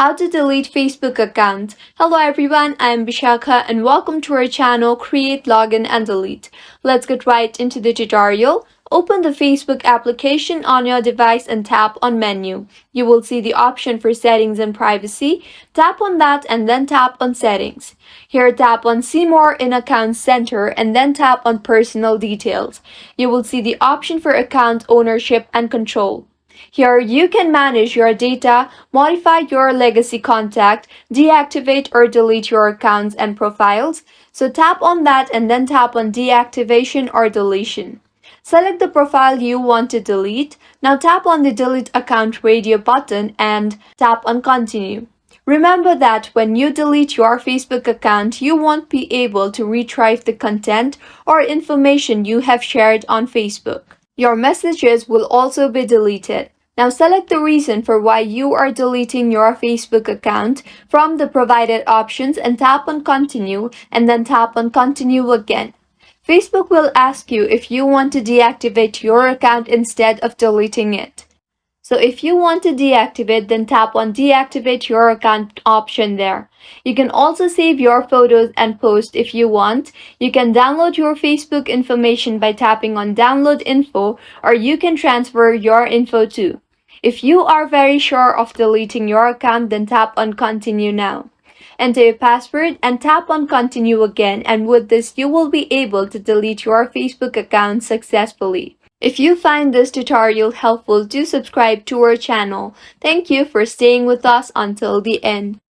How to delete Facebook account. Hello everyone, I am Vishakha and welcome to our channel Create, Login and Delete. Let's get right into the tutorial. Open the Facebook application on your device and tap on Menu. You will see the option for Settings and Privacy. Tap on that and then tap on Settings. Here tap on See More in Account Center and then tap on Personal Details. You will see the option for account ownership and control. Here you can manage your data, modify your legacy contact, deactivate or delete your accounts and profiles. So tap on that and then tap on deactivation or deletion. Select the profile you want to delete. Now tap on the Delete Account Radio button and tap on Continue. Remember that when you delete your Facebook account, you won't be able to retrieve the content or information you have shared on Facebook. Your messages will also be deleted. Now select the reason for why you are deleting your Facebook account from the provided options and tap on Continue and then tap on Continue again. Facebook will ask you if you want to deactivate your account instead of deleting it. So if you want to deactivate, then tap on Deactivate Your Account option there. You can also save your photos and post if you want. You can download your Facebook information by tapping on Download Info, or you can transfer your info too. If you are very sure of deleting your account, then tap on Continue now. Enter your password and tap on Continue again, and with this you will be able to delete your Facebook account successfully. If you find this tutorial helpful, do subscribe to our channel. Thank you for staying with us until the end.